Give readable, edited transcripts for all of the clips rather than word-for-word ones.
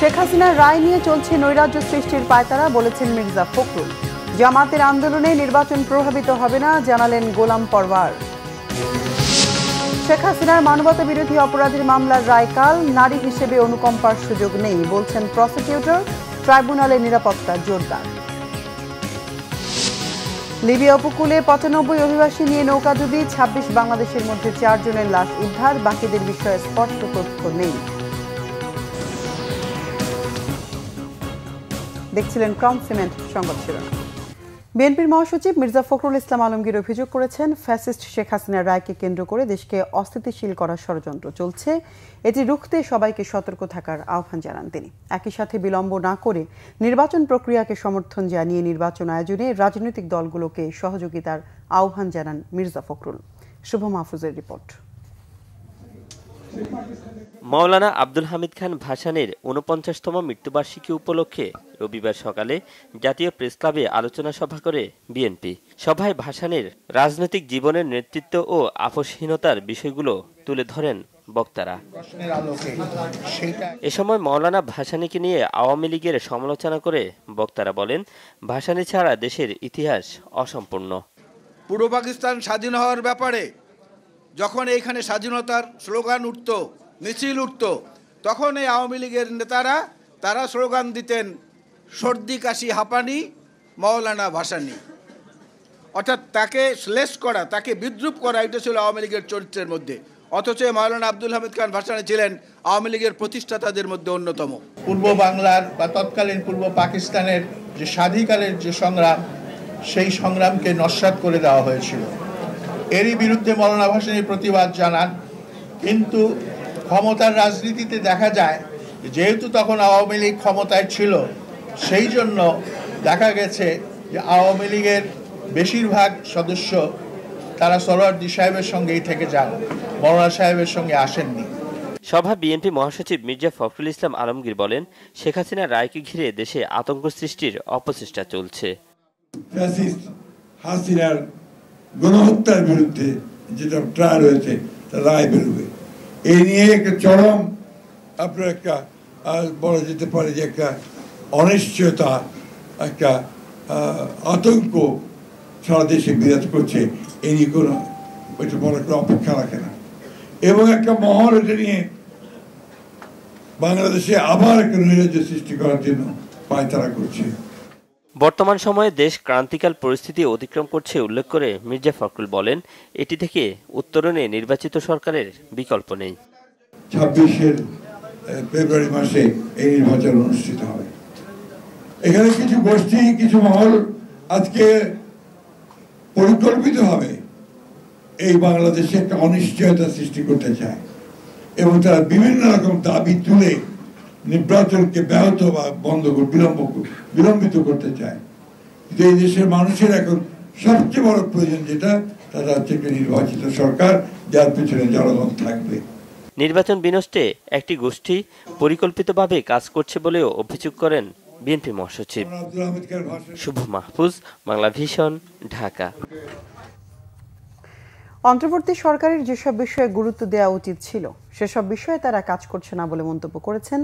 শেখ হাসিনার রায় নিয়ে চলছে নৈরাজ্য সৃষ্টির পায়তারা, বলেছেন মির্জা ফখরুল। জামাতের আন্দোলনে নির্বাচন প্রভাবিত হবে না, জানালেন গোলাম পরওয়ার। শেখ হাসিনার মানবতা বিরোধী অপরাধের মামলার রায় কাল, নারী হিসেবে অনুকম্পার সুযোগ নেই, বলছেন প্রসিকিউটর। ট্রাইব্যুনালের নিরাপত্তা জোরদার। লিবিয়া উপকূলে ৯৫ অভিবাসী নিয়ে নৌকাডুবি, ২৬ বাংলাদেশের মধ্যে ৪ জনের লাশ উদ্ধার, বাকিদের বিষয়ে স্পষ্ট তথ্য নেই। দেখছিলেন ক্রাউন সিমেন্ট সংবাদ শিরোনাম। বিএনপির মহাসচিব মির্জা ফখরুল ইসলাম আলমগীর অভিযোগ করেছেন, ফ্যাসিস্ট শেখ হাসিনার রায়কে কেন্দ্র করে দেশকে অস্থিতিশীল করার ষড়যন্ত্র চলছে। এটি রুখতে সবাইকে সতর্ক থাকার আহ্বান জানান তিনি। একই সাথে বিলম্ব না করে নির্বাচন প্রক্রিয়াকে সমর্থন জানিয়ে নির্বাচন আয়োজনে রাজনৈতিক দলগুলোকে সহযোগিতার আহ্বান জানান মির্জা ফখরুল। শুভ মাহফুজের রিপোর্ট। মাওলানা আব্দুল হামিদ খান ভাসানীর ৪৯তম মৃত্যুবার্ষিকী উপলক্ষে রবিবার সকালে জাতীয় প্রেসক্লাবে আলোচনা সভা করে বিএনপি। সভায় ভাসানীর রাজনৈতিক জীবনের নেতৃত্ব ও আপোষহীনতার বিষয়গুলো তুলে ধরেন বক্তারা। এ সময় মাওলানা ভাসানীকে নিয়ে আওয়ামী লীগের সমালোচনা করে বক্তারা বলেন, ভাসানী ছাড়া দেশের ইতিহাস অসম্পূর্ণ। পূর্ব পাকিস্তান স্বাধীন হওয়ার ব্যাপারে যখন এইখানে স্বাধীনতার স্লোগান উঠত, মিছিল উঠত, তখন এই আওয়ামী লীগের নেতারা তারা স্লোগান দিতেন, সর্দি কাশি হাঁপানি মাওলানা ভাসানী। অর্থাৎ তাকে শ্লেষ করা, তাকে বিদ্রুপ করা, এটা ছিল আওয়ামী লীগের চরিত্রের মধ্যে। অথচ মাওলানা আব্দুল হামিদ খান ভাসানী ছিলেন আওয়ামী লীগের প্রতিষ্ঠাতাদের মধ্যে অন্যতম। পূর্ব বাংলার বা তৎকালীন পূর্ব পাকিস্তানের যে স্বাধিকারের যে সংগ্রাম, সেই সংগ্রামকে নস্যাৎ করে দেওয়া হয়েছিল। এরই বিরুদ্ধে মাওলানা ভাসানী প্রতিবাদ জানান। কিন্তু ক্ষমতার রাজনীতিতে দেখা যায়, যেহেতু তখন আওয়ামী লীগ ক্ষমতায় ছিল, সেই জন্য দেখা গেছে যে আওয়ামী লীগের বেশিরভাগ সদস্য তারা সরওয়ার্দী সাহেবের সঙ্গেই থেকে যান, মাওলানা সাহেবের সঙ্গে আসেননি। সভা বিএনপি মহাসচিব মির্জা ফখরুল ইসলাম আলমগীর বলেন, শেখ হাসিনার রায়কে ঘিরে দেশে আতঙ্ক সৃষ্টির অপচেষ্টা চলছে। হাসিনার গণহত্যার বিরুদ্ধে যেটা ট্রায়াল হয়েছে, তা রায় বেরোবে, এই নিয়ে একটা চরম আপনার একটা বলা যেতে পারে যে একটা অনিশ্চয়তা, একটা আতঙ্ক সারা দেশে বিরাজ করছে। এই নিয়ে কোনো এটা বড় একটা অপেক্ষা রাখে না, এবং একটা মহল এটা নিয়ে বাংলাদেশে আবার একটা নৈরাজ্য সৃষ্টি করার জন্য পায়তারা করছে। বর্তমান সময়ে দেশ ক্রান্তিকাল পরিস্থিতি অতিক্রম করছে উল্লেখ করে মির্জা ফখরুল বলেন, এটি থেকে উত্তরণে নির্বাচিত সরকারের বিকল্প নেই। ২৬ ফেব্রুয়ারি মাসে এই নির্বাচন অনুষ্ঠিত হবে। এখানে কিছু গোষ্ঠী, কিছু মহল আজকে পরিকল্পিতভাবে এই বাংলাদেশে একটা অনিশ্চয়তা সৃষ্টি করতে চায়, এবং তারা বিভিন্ন রকম দাবি তুলে নির্বাচনকে ব্যাহত বা বন্ধ বিলম্বিত করতে চায়। কিন্তু এই দেশের মানুষের এখন সবচেয়ে বড় প্রয়োজন যেটা, তারা হচ্ছে একটা নির্বাচিত সরকার, যার পেছনে জনগণ থাকবে। নির্বাচন বিনষ্টে একটি গোষ্ঠী পরিকল্পিতভাবে কাজ করছে বলেও অভিযোগ করেন বিএনপি মহাসচিব। শুভ মাহফুজ, বাংলা ভিশন, ঢাকা। অন্তর্বর্তী সরকারের যেসব বিষয়ে গুরুত্ব দেওয়া উচিত ছিল, সেসব বিষয়ে তারা কাজ করছে না বলে মন্তব্য করেছেন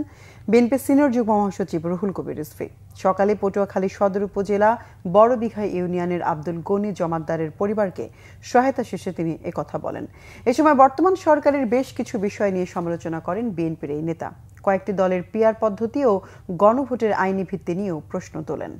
বিএনপি সিনিয়র যুগ্ম মহাসচিব রুহুল কবির রিজভী। সকালে পটুয়াখালী সদর উপজেলা বড়বিঘা ইউনিয়নের আব্দুল গনি জমাদ্দারের পরিবারকে সহায়তা শেষে তিনি একথা বলেন। এ সময় বর্তমান সরকারের বেশ কিছু বিষয় নিয়ে সমালোচনা করেন বিএনপির এই নেতা। কয়েকটি দলের পিআর পদ্ধতি ও গণভোটের আইনি ভিত্তি নিয়েও প্রশ্ন তোলেন।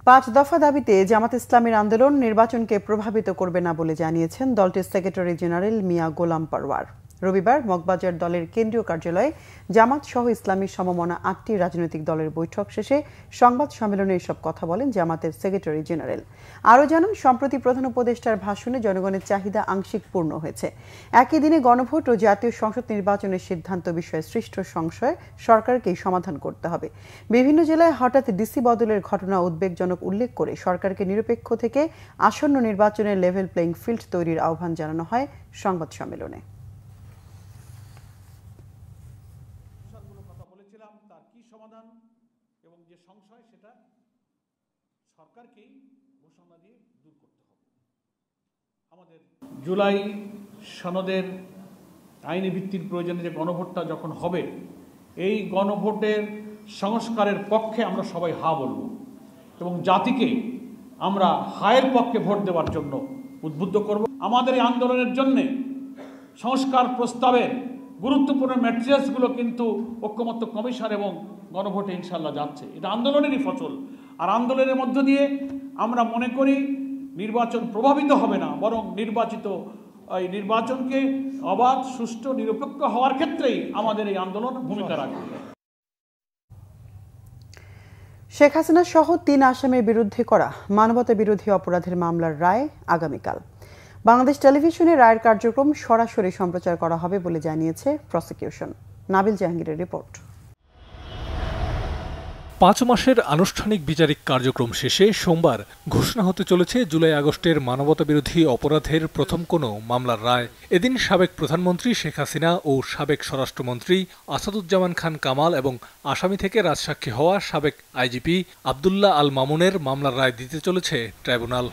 ৫ দফা দাবিতে জামাত ইসলামীর আন্দোলন নির্বাচনকে প্রভাবিত করবে না বলে জানিয়েছেন দলটির সেক্রেটারি জেনারেল মিয়া গোলাম পরওয়ার। রবিবার মগবাজার দলের কেন্দ্রীয় কার্যালয়ে জামাত সহ ইসলামী সমমনা ৮টি রাজনৈতিক দলের বৈঠক শেষে সংবাদ সম্মেলনে এসব কথা বলেন জামাতের সেক্রেটারি জেনারেল। আরও জানান, সম্প্রতি প্রধান উপদেষ্টার ভাষণে জনগণের চাহিদা আংশিক পূর্ণ হয়েছে। একই দিনে গণভোট ও জাতীয় সংসদ নির্বাচনের সিদ্ধান্ত বিষয়ে সৃষ্ট সংশয় সরকারকেই সমাধান করতে হবে। বিভিন্ন জেলায় হঠাৎ ডিসি বদলের ঘটনা উদ্বেগজনক উল্লেখ করে সরকারকে নিরপেক্ষ থেকে আসন্ন নির্বাচনের লেভেল প্লেইং ফিল্ড তৈরির আহ্বান জানানো হয় সংবাদ সম্মেলনে। সমাধান এবং যে সংশয়, সেটা সরকারকেই ঘোষণা দিয়ে দূর করতে হবে। আমাদের জুলাই সনদের আইনি ভিত্তির প্রয়োজনে যে গণভোটটা যখন হবে, এই গণভোটের সংস্কারের পক্ষে আমরা সবাই হা বলব এবং জাতিকে আমরা হায়ের পক্ষে ভোট দেওয়ার জন্য উদ্বুদ্ধ করব। আমাদের এই আন্দোলনের জন্যে সংস্কার প্রস্তাবের গুরুত্বপূর্ণ ম্যাটেরিয়ালসগুলো কিন্তু ঐক্যমত্য কমিশন এবং গণভোটে ইনশাল্লাহ যাচ্ছে। এটা আন্দোলনেরই ফসল। আর আন্দোলনের মধ্য দিয়ে আমরা মনে করি নির্বাচন প্রভাবিত হবে না, বরং এই নির্বাচনকে অবাধ, সুষ্ঠু, নিরপেক্ষ হওয়ার ক্ষেত্রেই আমাদের এই আন্দোলন ভূমিকা রাখবে। শেখ হাসিনা সহ ৩ আসামির বিরুদ্ধে করা মানবতা বিরোধী অপরাধের মামলার রায় আগামীকাল। বাংলাদেশ টেলিভিশনে রায়ের কার্যক্রম সরাসরি সম্প্রচার করা হবে বলে জানিয়েছে প্রসিকিউশন। নাবিল জাহাঙ্গীরের রিপোর্ট। ৫ মাসের আনুষ্ঠানিক বিচারিক কার্যক্রম শেষে সোমবার ঘোষণা হতে চলেছে জুলাই আগস্টের মানবতাবিরোধী অপরাধের প্রথম কোনো মামলার রায়। এদিন সাবেক প্রধানমন্ত্রী শেখ হাসিনা ও সাবেক স্বরাষ্ট্রমন্ত্রী আসাদুজ্জামান খান কামাল এবং আসামি থেকে রাজসাক্ষী হওয়া সাবেক আইজিপি আবদুল্লাহ আল মামুনের মামলার রায় দিতে চলেছে ট্রাইব্যুনাল।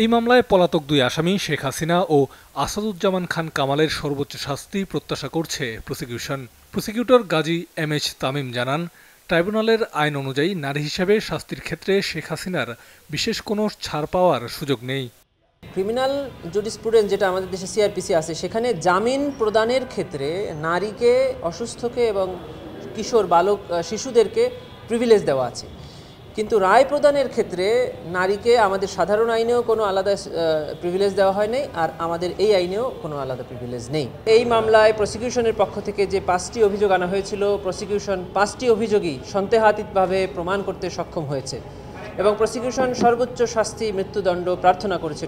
এই মামলায় পলাতক 2 আসামি শেখ হাসিনা ও আসাদুজ্জামান খান কামালের সর্বোচ্চ শাস্তি প্রত্যাশা করছে prosecution. Prosecutor Gazi MH Tamim জানান, ট্রাইব্যুনালের আইন অনুযায়ী নারী হিসেবে শাস্তির ক্ষেত্রে শেখ হাসিনার বিশেষ কোনো ছাড় পাওয়ার সুযোগ নেই। ক্রিমিনাল জুডিসপ্রুডেন্স যেটা আমাদের দেশে সিআরপিসি আছে, সেখানে জামিন প্রদানের ক্ষেত্রে নারীকে, অসুস্থকে এবং কিশোর বালক শিশুদেরকে প্রিভিলেজ দেওয়া আছে, কিন্তু রায় প্রদানের ক্ষেত্রে নারীকে আমাদের সাধারণ আইনেও কোনো আলাদা প্রিভিলেজ দেওয়া হয় নাই, আর আমাদের এই আইনেও কোনো আলাদা প্রিভিলেজ নেই। এই মামলায় প্রসিকিউশনের পক্ষ থেকে যে 5টি অভিযোগ আনা হয়েছিল, প্রসিকিউশন 5টি অভিযোগই সন্দেহাতীতভাবে প্রমাণ করতে সক্ষম হয়েছে এবং প্রসিকিউশন সর্বোচ্চ শাস্তি মৃত্যুদণ্ড প্রার্থনা করেছে।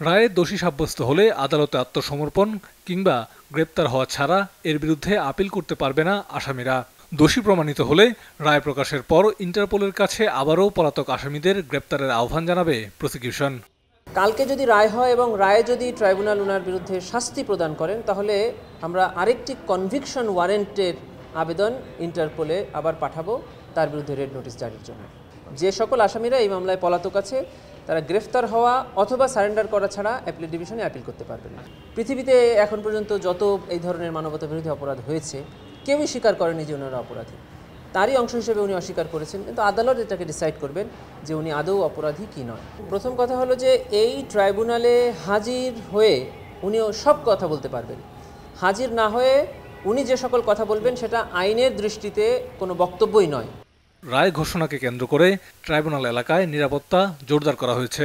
রায়ে দোষী সাব্যস্ত হলে আদালতে আত্মসমর্পণ কিংবা গ্রেপ্তার হওয়া ছাড়া এর বিরুদ্ধে আপিল করতে পারবে না আসামিরা। দোষী প্রমাণিত হলে রায় প্রকাশের পর ইন্টারপোলের কাছে আবারও পলাতক আসামিদের গ্রেপ্তারের আহ্বান জানাবে প্রসিকিউশন। কালকে যদি রায় হয় এবং রায়ে যদি ট্রাইব্যুনাল ওনার বিরুদ্ধে শাস্তি প্রদান করেন, তাহলে আমরা আরেকটি কনভিকশন ওয়ারেন্টের আবেদন ইন্টারপোলে আবার পাঠাবো তার বিরুদ্ধে রেড নোটিশ জারির জন্য। যে সকল আসামিরা এই মামলায় পলাতক আছে তারা গ্রেফতার হওয়া অথবা সারেন্ডার করা ছাড়া অ্যাপিলেট ডিভিশনে আপিল করতে পারবেন না। পৃথিবীতে এখন পর্যন্ত যত এই ধরনের মানবতা বিরোধী অপরাধ হয়েছে, কেউই স্বীকার করেনি যে ওনারা অপরাধী। তারই অংশ হিসেবে উনি অস্বীকার করেছেন, কিন্তু আদালত এটাকে ডিসাইড করবেন যে উনি আদৌ অপরাধী কি নয়। প্রথম কথা হলো যে এই ট্রাইব্যুনালে হাজির হয়ে উনিও সব কথা বলতে পারবেন। হাজির না হয়ে উনি যে সকল কথা বলবেন সেটা আইনের দৃষ্টিতে কোনো বক্তব্যই নয়। রায় ঘোষণাকে কেন্দ্র করে ট্রাইব্যুনাল এলাকায় নিরাপত্তা জোরদার করা হয়েছে।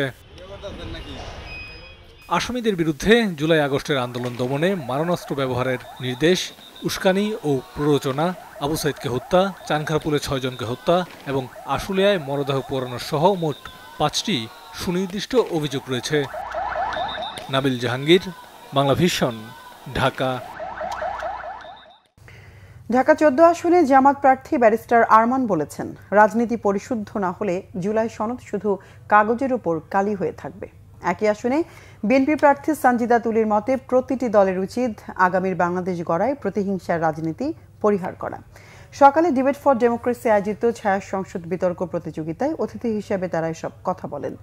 আসামিদের বিরুদ্ধে জুলাই আগস্টের আন্দোলন দমনে মারণাস্ত্র ব্যবহারের নির্দেশ, উস্কানি ও প্ররোচনা, আবু সাইদকে হত্যা, চানখারপুলে 6 জনকে হত্যা এবং আশুলিয়ায় মরদেহ পোড়ানো সহ মোট 5টি সুনির্দিষ্ট অভিযোগ রয়েছে। নাবিল জাহাঙ্গীর, বাংলা ভিশন, ঢাকা। ঢাকা 14 আসনে জামাত প্রার্থী ব্যারিস্টার আরমান বলেছেন, রাজনীতি পরিশুদ্ধ না হলে জুলাই সনদ শুধু কাগজের উপর কালি হয়ে থাকবে। একই আসনে বিএনপি প্রার্থী সানজিদা তুলির মতে প্রতিটি দলের উচিত আগামীর বাংলাদেশ গড়ায় প্রতিহিংসার রাজনীতি পরিহার করা। সকালে ডিবেট ফর ডেমোক্রেসি আয়োজিত ছায়া সংসদ বিতর্ক প্রতিযোগিতায় অতিথি হিসেবে তারা এসব কথা বলেন।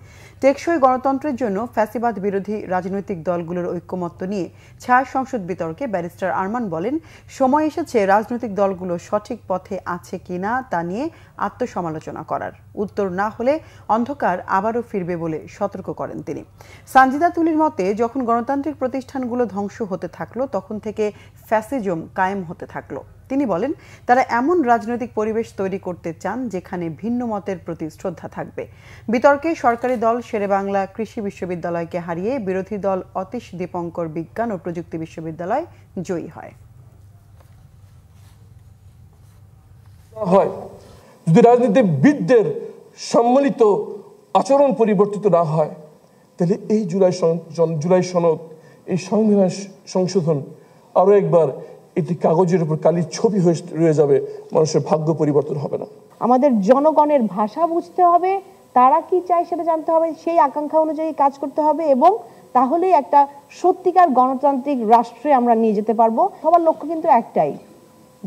টেকসই গণতন্ত্রের জন্য ফ্যাসিবাদ বিরোধী রাজনৈতিক দলগুলোর ঐক্যমত্য নিয়ে ছায়া সংসদ বিতর্কে ব্যারিস্টার আরমান বলেন, সময় এসেছে রাজনৈতিক দলগুলো সঠিক পথে আছে কিনা তা নিয়ে আত্মসমালোচনা করার। উত্তর না হলে অন্ধকার আবারও ফিরবে বলে সতর্ক করেন তিনি। সানজিদা তুলির মতে, যখন গণতান্ত্রিক প্রতিষ্ঠানগুলো ধ্বংস হতে থাকলো তখন থেকে ফ্যাসিজম কায়েম হতে থাকলো। তিনি বলেন, তারা এমন রাজনৈতিক পরিবেশ তৈরি করতে চান যেখানে ভিন্ন মতের প্রতি শ্রদ্ধা থাকবে। বিতর্কে সরকারি দল শেরেবাংলা কৃষি বিশ্ববিদ্যালয়কে হারিয়ে বিরোধী দল অতীশ দীপঙ্কর বিজ্ঞান ও প্রযুক্তি বিশ্ববিদ্যালয় জয়ী হয়। যদি রাজনীতিবিদদের সম্মিলিত আচরণ পরিবর্তিত না হয়, তাহলে এই জুলাই সনদ, এই সংবিধান সংশোধন আরো একবার এটি কাগজের উপর কালির ছবি হয়ে রয়ে যাবে, মানুষের ভাগ্য পরিবর্তন হবে না। আমাদের জনগণের ভাষা বুঝতে হবে, তারা কি চায় সেটা জানতে হবে, সেই আকাঙ্ক্ষা অনুযায়ী কাজ করতে হবে এবং তাহলেই একটা সত্যিকার গণতান্ত্রিক রাষ্ট্রে আমরা নিয়ে যেতে পারবো। সবার লক্ষ্য কিন্তু একটাই,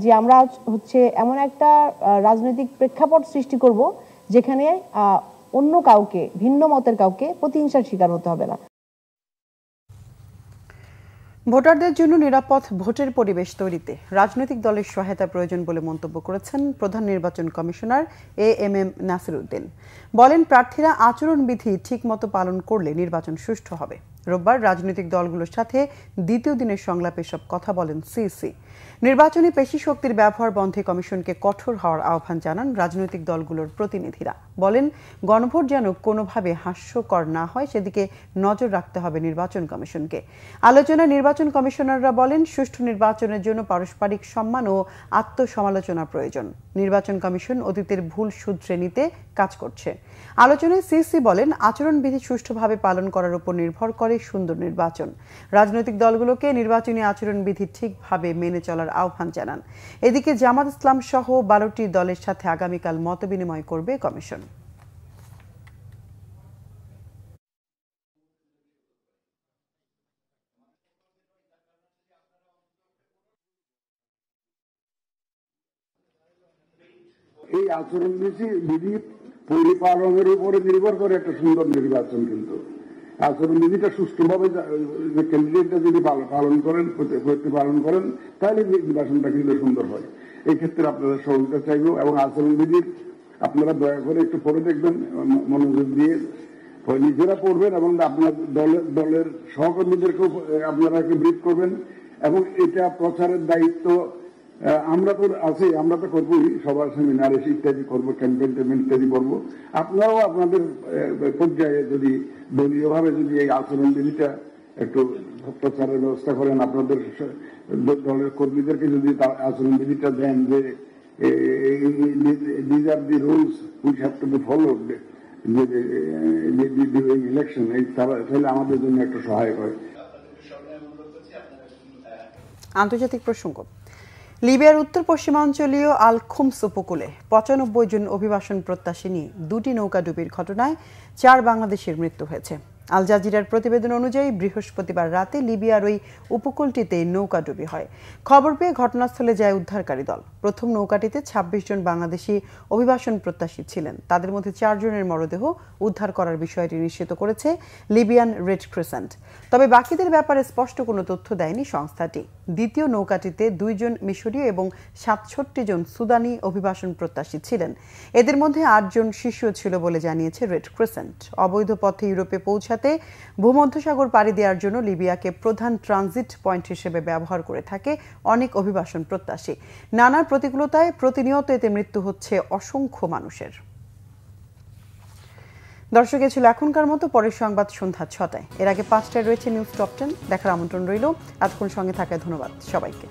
যে আমরা এমন একটা রাজনৈতিক প্রেক্ষাপট সৃষ্টি করব যেখানে অন্য কাউকে, ভিন্ন মতের কাউকে প্রতিহিংসার শিকার হতে হবে না। ভোটারদের জন্য নিরাপদ ভোটের পরিবেশ তৈরিতে রাজনৈতিক দলের সহায়তা প্রয়োজন বলে মন্তব্য করেছেন প্রধান নির্বাচন কমিশনার এএমএম নাসির উদ্দিন। বলেন, প্রার্থীরা আচরণবিধি ঠিকমতো পালন করলে নির্বাচন সুষ্ঠু হবে। রোববার রাজনৈতিক দলগুলোর সাথে দ্বিতীয় দিনের সংলাপে সব কথা বলেন সিইসি। নির্বাচনী পেশি শক্তির ব্যবহার বন্ধে কমিশনকে কঠোর হওয়ার আহ্বান জানান রাজনৈতিক দলগুলোর প্রতিনিধিরা। বলেন, গণভোট যেন কোনোভাবে হাস্যকর না হয় সেদিকে নজর রাখতে হবে নির্বাচন কমিশনকে। আলোচনায় নির্বাচন কমিশনাররা বলেন, সুষ্ঠু নির্বাচনের জন্য পারস্পরিক সম্মান ও আত্মসমালোচনা প্রয়োজন। নির্বাচন কমিশন অতীতের ভুল শুধরে নিতে কাজ করছে। আলোচনায় সিইসি বলেন, আচরণবিধি সুষ্ঠুভাবে পালন করার উপর নির্ভর করে সুন্দর নির্বাচন। রাজনৈতিক দলগুলোকে নির্বাচনী আচরণবিধি ঠিকভাবে মেনে চলার আহ্বান জানান। এদিকে জামাত ইসলাম সহ 12টি দলের সাথে আগামীকাল মতবিনিময় করবে কমিশন। এই আচরণবিধি পরিপালনের উপরে নির্ভর করে একটা সুন্দর নির্বাচন। কিন্তু আচরণবিধিটা সুষ্ঠুভাবে ক্যান্ডিডেটরা যদি পালন করেন তাহলে নির্বাচনটা কিন্তু সুন্দর হয়। এই ক্ষেত্রে আপনাদের সহযোগিতা চাইব এবং আচরণবিধির আপনারা দয়া করে একটু পড়ে দেখবেন, মনোযোগ দিয়ে নিজেরা পড়বেন এবং আপনার দলের সহকর্মীদেরকেও আপনারা একটু ব্রিফ করবেন। এবং এটা প্রচারের দায়িত্ব আমরা তো আছি, আমরা তো করবোই, সবার সেমিনার ইত্যাদি করবো, ক্যাম্পেইন ইত্যাদি করবো। আপনারাও আপনাদের পর্যায়ে যদি দলীয়ভাবে যদি এই আচরণবিধিটা একটু প্রচারের ব্যবস্থা করেন, আপনাদের দলের কর্মীদেরকে যদি আচরণবিধিটা দেন যে these are the rules which have to be followed during election, তাহলে আমাদের জন্য একটু সহায়ক হয়। আন্তর্জাতিক প্রসঙ্গ। লিবিয়ার উত্তর পশ্চিমাঞ্চলীয় আল খুমস উপকূলে 95 জন অভিবাসন প্রত্যাশী নিয়ে 2টি নৌকাডুবির ঘটনায় 4 বাংলাদেশের মৃত্যু হয়েছে। আল জাজিরার প্রতিবেদন অনুযায়ী বৃহস্পতিবার রাতে লিবিয়ার ওই উপকূলটিতে নৌকাডুবি হয়। খবর পেয়ে ঘটনাস্থলে যায় উদ্ধারকারী দল। প্রথম নৌকাটিতে 26 জন বাংলাদেশি অভিবাসন প্রত্যাশী ছিলেন। তাদের মধ্যে 4 জনের মরদেহ উদ্ধার করার বিষয়টি নিশ্চিত করেছে লিবিয়ান রেড ক্রিসেন্ট। তবে বাকিদের ব্যাপারে স্পষ্ট কোনো তথ্য দেয়নি সংস্থাটি। দ্বিতীয় নৌকাটিতে 2 জন মিশরীয় এবং 67 জন সুদানি অভিবাসন প্রত্যাশী ছিলেন। এদের মধ্যে 8 জন শিশুও ছিল বলে জানিয়েছে রেড ক্রিসেন্ট। অবৈধ পথে ইউরোপে পৌঁছাতে ভূমধ্যসাগর পাড়ি দেওয়ার জন্য লিবিয়াকে প্রধান ট্রানজিট পয়েন্ট হিসেবে ব্যবহার করে থাকে অনেক অভিবাসন প্রত্যাশী। নানা প্রতিকূলতায় প্রতিনিয়ত এতে মৃত্যু হচ্ছে অসংখ্য মানুষের। দর্শক, এ ছিল এখনকার মতো। পরের সংবাদ সন্ধ্যা 6টায়। এর আগে 5টায় রয়েছে নিউজ টপ 10 দেখার আমন্ত্রণ রইল। এতক্ষণ সঙ্গে থাকায় ধন্যবাদ সবাইকে।